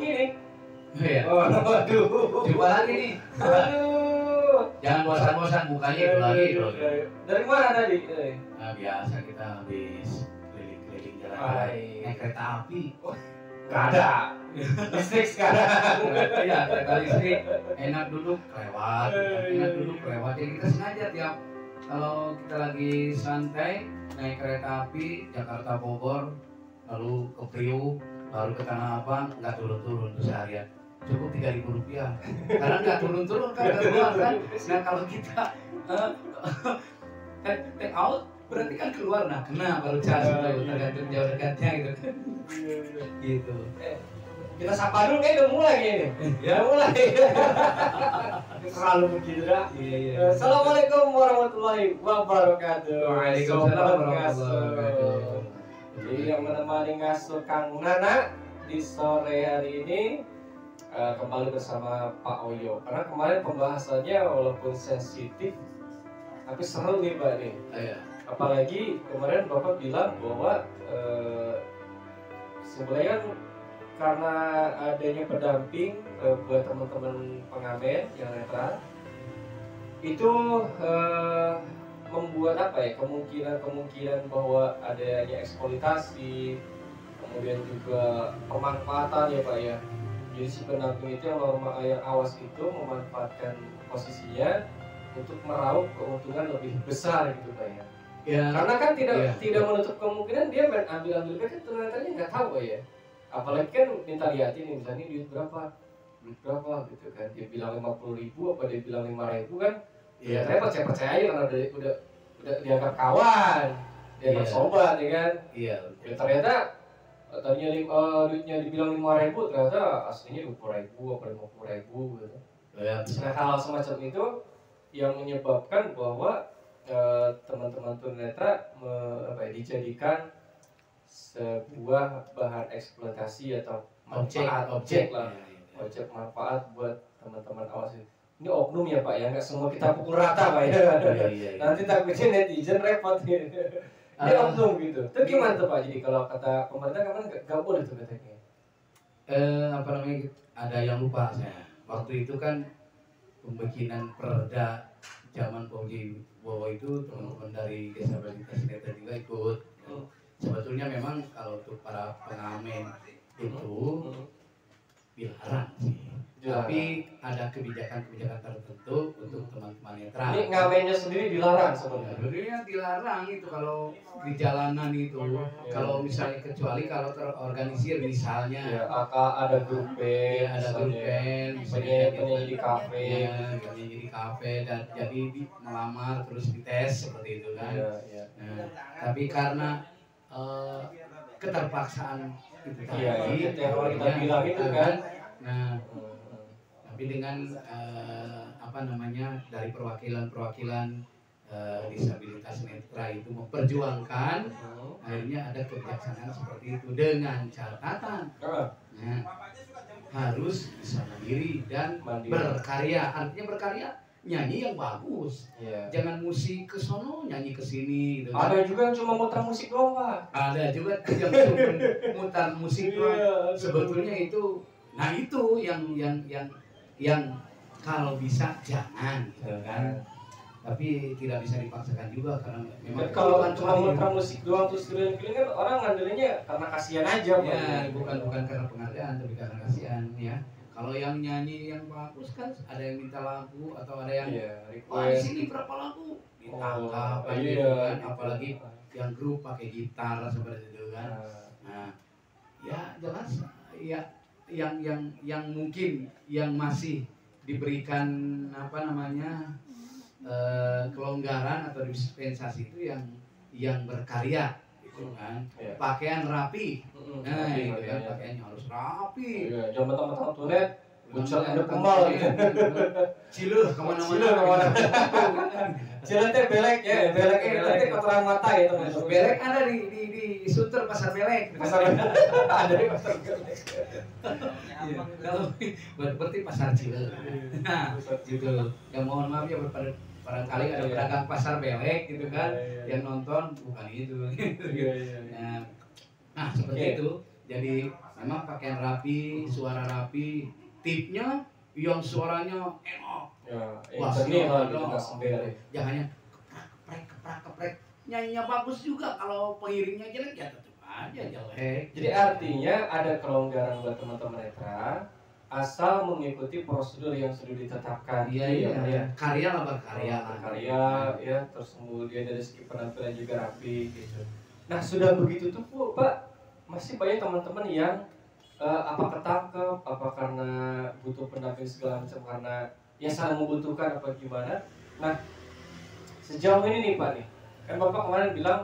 gini. Iya. Oh, waduh. Coba lagi nih. Aduh. Jangan bosan-bosan bukanya itu lagi. Dari mana tadi? Nah, biasa kita habis keliling-keliling jalan naik kereta api. Gak ada. Listrik sekarang. Iya, kereta listrik. Enak duduk lewat. Enak duduk lewat. Jadi kita sengaja tiap kalau kita lagi santai naik kereta api Jakarta Bogor, lalu ke Priuk, baru ke Tanah Abang, nggak turun-turun tuh seharian. Cukup Rp3.000 karena nggak turun-turun kan keluar kan. Nah kalau kita take out berarti kan keluar, nah kena baru charge itu tergantung jauh dekatnya gitu kan. Gitu. Kita sapa dulu kayak udah mulai ini. Ya mulai. Selalu begitu dah. Iya. Assalamualaikum warahmatullahi wabarakatuh. Waalaikumsalam warahmatullahi wabarakatuh. Jadi yang menemani ngasuh Kang Nana di sore hari ini kembali bersama Pak Oyo. Karena kemarin pembahasannya walaupun sensitif tapi seru nih Pak nih. Iya. Apalagi kemarin Bapak bilang bahwa sebenarnya karena adanya pendamping buat teman-teman pengamen yang netral itu membuat apa ya, kemungkinan bahwa adanya eksploitasi, kemudian juga pemanfaatan ya Pak ya. Jadi si pendamping itu yang awas itu memanfaatkan posisinya untuk meraup keuntungan lebih besar gitu Pak ya. Ya. Karena kan tidak menutup kemungkinan dia main ambil kan ternyata nggak tahu Pak ya. Apalagi kan minta liatin nih, misalnya duit berapa gitu kan, dia bilang 50.000 apa dia bilang 5.000 kan. Iya. Saya percaya aja karena udah dianggap kawan, dianggap sobat ya kan. Iya. Ya, ternyata tadinya duitnya dibilang 5.000 ternyata aslinya 20.000 apa 50.000 gitu. Ya, Nah hal semacam itu yang menyebabkan bahwa teman-teman tunanetra dijadikan sebuah bahan eksploitasi atau objek manfaat buat teman-teman awas ini. Ini oknum ya Pak ya, nggak semua kita pukul rata Pak ya. Iya. Nanti takutnya netizen repot gitu. Ini oknum gitu. Itu gimana tuh Pak? Jadi kalau kata pemerintah kemarin nggak boleh tuh katanya. Ada yang lupa saya. Waktu itu kan pembikinan perda zaman Pauji Bowo itu teman-teman dari disabilitas netra juga ikut. Sebetulnya memang kalau untuk para pengamen itu dilarang sih. Tapi ada kebijakan-kebijakan tertentu untuk teman-teman netra. Ini ngamennya sendiri dilarang sebenarnya. Sebenarnya dilarang itu kalau di jalanan itu. Kalau misalnya kecuali kalau terorganisir misalnya. Ya, ada grup band, ada grup band, penyanyi di kafe, penyanyi di kafe dan jadi melamar terus dites seperti itu kan. Nah, tapi karena keterpaksaan itu tadi, yang kita bilang itu kan. Nah, tapi dengan dari perwakilan disabilitas netra itu memperjuangkan, akhirnya ada kebijaksanaan seperti itu dengan catatan. Nah, harus bisa mandiri dan berkarya. Artinya berkarya, nyanyi yang bagus. Jangan musik ke sono, nyanyi ke sini gitu. Ada juga yang cuma muter musik doang Pak. Ada juga yang cuma mutar musik doang. Sebetulnya itu, nah itu yang kalau bisa jangan gitu kan. Tapi tidak bisa dipaksakan juga karena memang kalau cuma muter musik doang terus keliling-keliling kan orang ngandelnya karena kasihan aja Pak. Ya, bukan karena penghargaan tapi karena kasihan ya. Kalau yang nyanyi yang bagus kan ada yang minta lagu atau ada yang di sini berapa lagu ditangkap gitu kan, apalagi yang grup pakai gitar seperti itu kan. Nah, ya jelas ya yang mungkin yang masih diberikan kelonggaran atau dispensasi itu yang berkarya gitu kan. Pakaian rapi. Nah, itu kan pakaiannya harus rapi. Jangan mentang-mentang tunet buncel ada kemal gitu. Ciluh kemana-mana. Ciluh teh belek ya, belek teh kotoran mata gitu. Belek ada di Sunter pasar belek. Ada di pasar belek. Kalau berarti pasar Ciluh. Nah, gitu. Ya mohon maaf ya barangkali ada pedagang pasar belek gitu kan, yang nonton bukan itu. Nah seperti itu. Jadi Memang pakaian rapi, suara rapi, tipnya yang suaranya enak. Ya, ini lah gitu nggak sembel. Jangan keprek. Nyanyinya bagus juga, kalau pengiringnya jelek ya tetap aja jelek. Jadi artinya ada kelonggaran buat teman-teman netra, asal mengikuti prosedur yang sudah ditetapkan. Iya. Karya lah berkarya. Ya, terus kemudian dari segi penampilan juga rapi gitu. Nah sudah begitu tuh Pak, masih banyak teman-teman yang apa ketangkep, apa karena butuh pendamping segala macam, karena ya sangat membutuhkan apa gimana. Nah sejauh ini nih Pak nih, kan Bapak kemarin bilang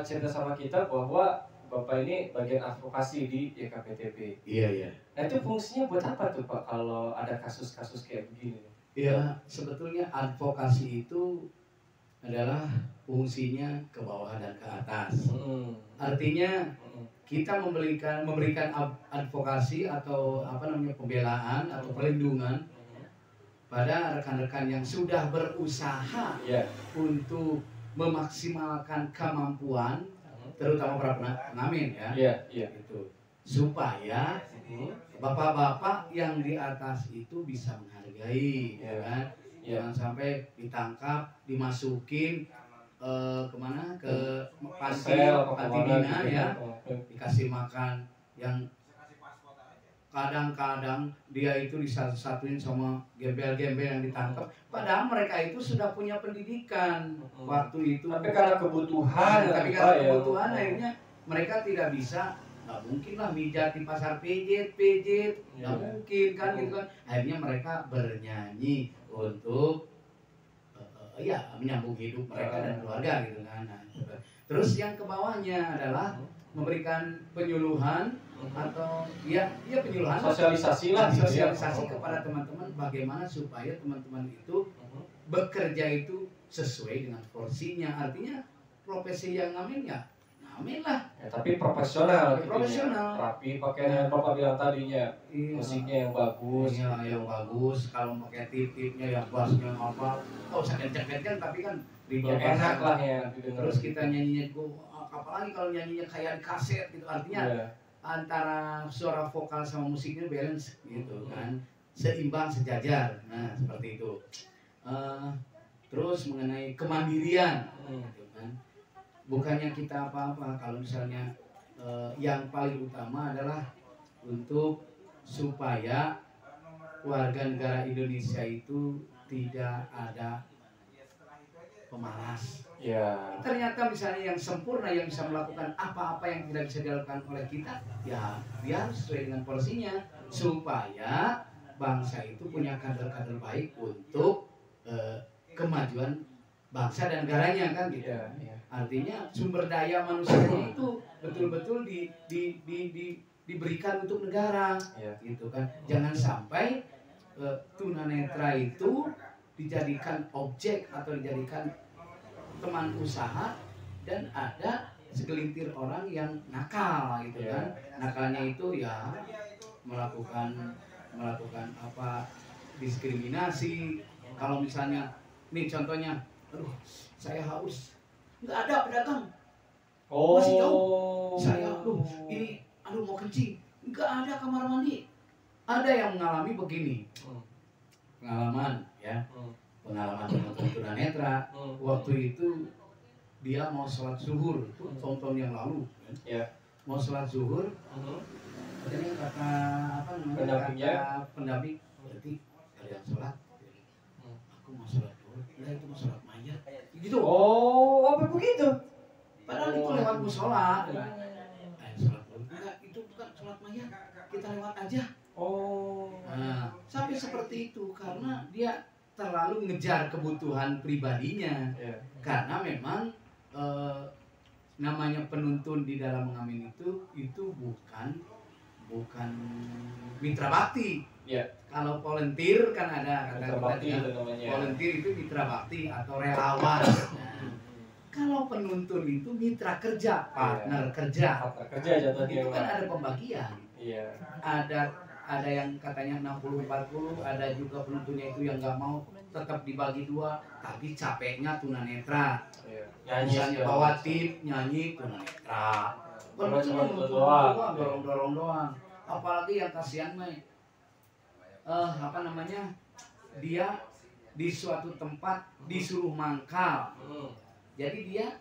cerita sama kita bahwa Bapak ini bagian advokasi di YKPTB. Iya. Nah itu fungsinya buat apa tuh Pak kalau ada kasus-kasus kayak begini? Iya, sebetulnya advokasi itu adalah fungsinya ke bawah dan ke atas. Artinya kita memberikan advokasi atau pembelaan atau perlindungan pada rekan-rekan yang sudah berusaha untuk memaksimalkan kemampuan, terutama para pengamen gitu, supaya bapak-bapak yang di atas itu bisa menghargai, kan? Jangan sampai ditangkap, dimasukin kemana, ke panti dina ya, dikasih makan yang kadang-kadang dia itu disatu-satuin sama gembel-gembel yang ditangkap, padahal mereka itu sudah punya pendidikan waktu itu, tapi karena kebutuhan akhirnya mereka tidak bisa. Nggak mungkin lah mijat di pasar pijit, nggak mungkin kan gitu kan. Akhirnya mereka bernyanyi untuk menyambung hidup mereka dan keluarga gitu kan. Nah, terus yang ke bawahnya adalah memberikan penyuluhan atau penyuluhan, sosialisasi kepada teman-teman bagaimana supaya teman-teman itu bekerja itu sesuai dengan porsinya. Artinya profesi yang ngamen ya ngamen lah ya, tapi profesional, rapi, pakaian yang Bapak bilang tadinya, musiknya yang bagus, yang bagus. Kalau pakai tip-tipnya yang bassnya apa, usah kenceng-kenceng tapi kan enak lah ya. Terus kita nyanyinya apalagi kalau nyanyinya kayak di kaset gitu, artinya antara suara vokal sama musiknya balance gitu kan, seimbang, sejajar. Nah seperti itu. Terus mengenai kemandirian gitu kan, bukannya kita apa-apa kalau misalnya yang paling utama adalah untuk supaya warga negara Indonesia itu tidak ada pemalas. Ternyata misalnya yang sempurna yang bisa melakukan apa-apa yang tidak bisa dilakukan oleh kita, ya dia harus sesuai dengan porsinya supaya bangsa itu punya kader-kader baik untuk kemajuan bangsa dan negaranya kan gitu. Artinya sumber daya manusianya itu betul-betul diberikan untuk negara gitu kan. Jangan sampai tunanetra itu dijadikan objek atau dijadikan teman usaha dan ada segelintir orang yang nakal gitu kan. Nakalnya itu ya melakukan apa, diskriminasi. Kalau misalnya nih contohnya, aduh saya haus, nggak ada pedagang, masih jauh, saya mau kencing, nggak ada kamar mandi. Ada yang mengalami begini, pengalaman teman-teman tunanetra. Waktu itu dia mau sholat zuhur, itu tahun-tahun yang lalu kan? Mau sholat zuhur, katanya kata pendamping, berarti ada yang sholat, aku mau sholat zuhur, itu mau sholat mayat gitu. Apa begitu? Padahal itu lewat musola. Sholat zuhur enggak, itu bukan sholat mayat, kita lewat aja. Nah, sampai seperti itu karena dia terlalu ngejar kebutuhan pribadinya. Karena memang namanya penuntun di dalam mengamen itu bukan mitra bakti. Kalau volunteer kan ada volunteer itu mitra bakti atau relawan. Kalau penuntun itu mitra kerja, partner kerja. Jatuhnya itu kan ada pembagian. ada yang katanya 60-40, ada juga penuntunnya itu yang nggak mau, tetap dibagi dua, tapi capeknya tunanetra. Misalnya bawa tip, nyanyi tunanetra. Penuntunnya doang, dorong-dorong doang. Apalagi yang kasihan mah, apa namanya, dia di suatu tempat disuruh mangkal. Jadi dia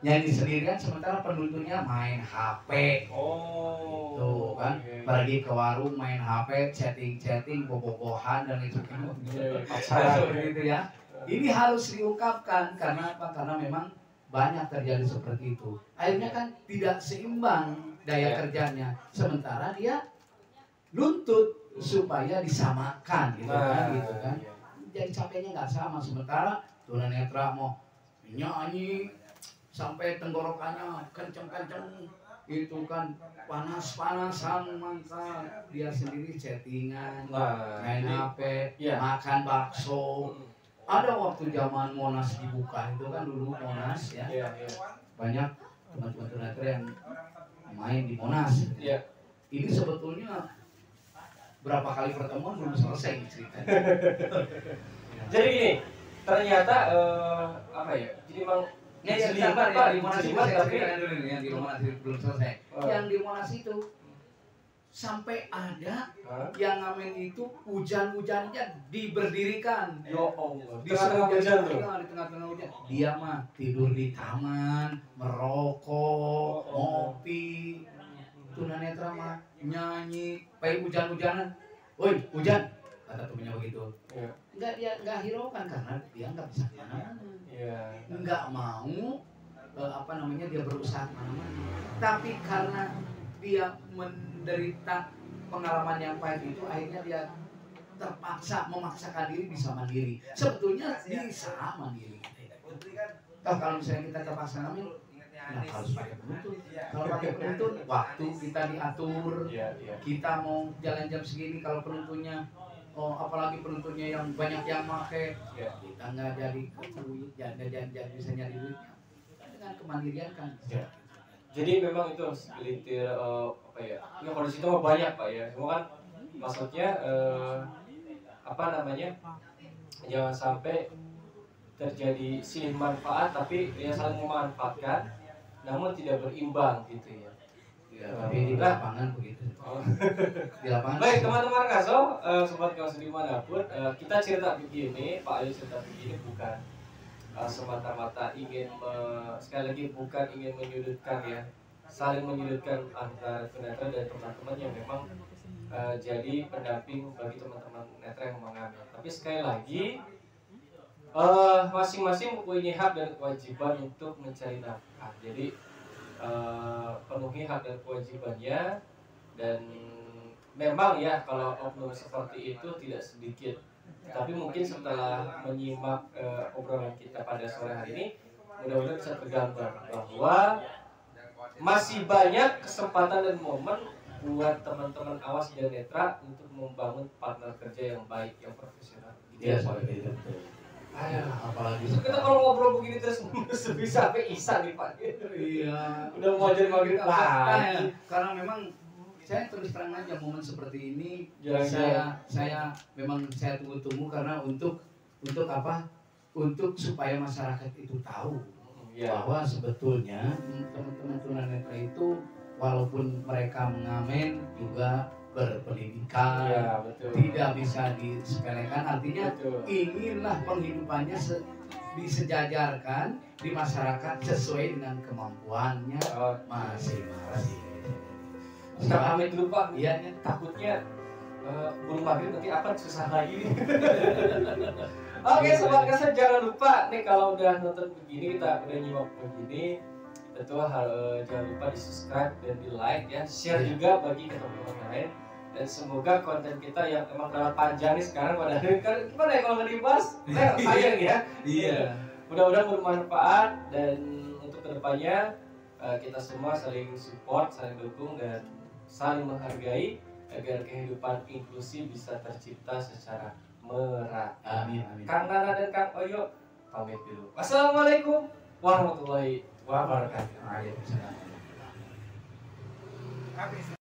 nyanyi sendirian sementara penuntunnya main HP. Oh, tuh kan, pergi ke warung main HP, chatting, bobogohan dan itu seperti itu ya. Ini harus diungkapkan karena apa? Karena memang banyak terjadi seperti itu. Akhirnya kan tidak seimbang daya kerjanya. Sementara dia nuntut supaya disamakan gitu kan. Jadi capeknya nggak sama. Sementara tunanetra mau nyanyi sampai tenggorokannya kenceng-kenceng itu kan, panas-panasan, maka dia sendiri chattingan, main HP, makan bakso. Ada waktu zaman Monas dibuka itu kan, dulu Monas ya, banyak teman-teman tunanetra yang main di Monas. Ini sebetulnya berapa kali pertemuan belum selesai ceritanya. Jadi gini, ternyata apa ya? Jadi memang di Monas itu saya ceritakan dulu nih, yang di Monas itu belum selesai. Yang di Monas itu sampai ada yang ngamen itu hujan-hujannya diberdirikan. Ya Allah. Di tengah-tengah hujan. Dia mah tidur di taman, merokok, ngopi. Tunanetra mah nyanyi, pakai hujan-hujanan. Woi, hujan, kata temennya begitu. Enggak, dia enggak hiraukan karena dia enggak bisa kemana-mana. Enggak mau apa namanya, dia berusaha kemana-mana. Tapi karena dia menderita pengalaman yang pahit itu, akhirnya dia terpaksa memaksakan diri bisa mandiri. Sebetulnya bisa mandiri. Kalau misalnya kita terpaksa ngamen, harus pakai penuntun. Kalau pakai penuntun, waktu kita diatur. Kita mau jalan jam segini, kalau penuntunnya apalagi penuntunnya yang banyak yang pakai, kita nggak jadi jangan bisa nyari duitnya. Dengan kemandirian kan. Jadi memang itu segelintir apa ya? Ya kalau di situ mah banyak Pak ya. Semua kan maksudnya apa namanya? Jangan sampai terjadi silih manfaat, tapi ya saling memanfaatkan, namun tidak berimbang gitu ya. Tapi di lapangan begitu. Di lapangan. Baik teman-teman Kaso, sobat Kaso dimanapun, kita cerita begini, Pak Ayu cerita begini bukan semata-mata ingin sekali lagi bukan ingin menyudutkan ya, saling menyudutkan antara tunanetra dan teman-teman yang memang jadi pendamping bagi teman-teman netra yang mengamen. Tapi sekali lagi masing-masing mempunyai hak dan kewajiban untuk mencari nafkah. Jadi penuhi hak dan kewajibannya, dan memang ya kalau oknum seperti itu tidak sedikit. Tapi mungkin setelah menyimak obrolan kita pada sore hari ini, mudah-mudahan bisa tergambar bahwa masih banyak kesempatan dan momen buat teman-teman awas dan netra untuk membangun partner kerja yang baik, yang profesional. Iya, seperti itu. Apalagi kita kalau ngobrol begini terus bisa sampai Isa nih Pak. Iya. Udah mau jadi maghrib lagi. Karena memang saya terus terang aja momen seperti ini saya memang saya tunggu-tunggu karena untuk apa? Untuk supaya masyarakat itu tahu bahwa sebetulnya teman-teman tunanetra itu walaupun mereka mengamen juga berpendidikan, tidak bisa disepelekan. Artinya inilah penghidupannya disejajarkan di masyarakat sesuai dengan kemampuannya masing-masing. Kita pamit dulu Pak. Iya, takutnya belum maghrib nanti apa susah lagi. Oke, sobat Kaso jangan lupa nih kalau udah nonton begini, kita udah nyimak begini, tentu jangan lupa di subscribe dan di like ya, share juga bagi teman-teman lain. Dan semoga konten kita yang emang terlalu panjang nih sekarang pada kan gimana ya kalau nggak dibahas, sayang ya. Iya. Mudah-mudahan bermanfaat, dan untuk kedepannya kita semua saling support, saling dukung, dan saling menghargai agar kehidupan inklusi bisa tercipta secara merata. Amin. Kang Nana dan Kang Oyo pamit dulu. Wassalamualaikum warahmatullahi wabarakatuh. Waalaikumsalam.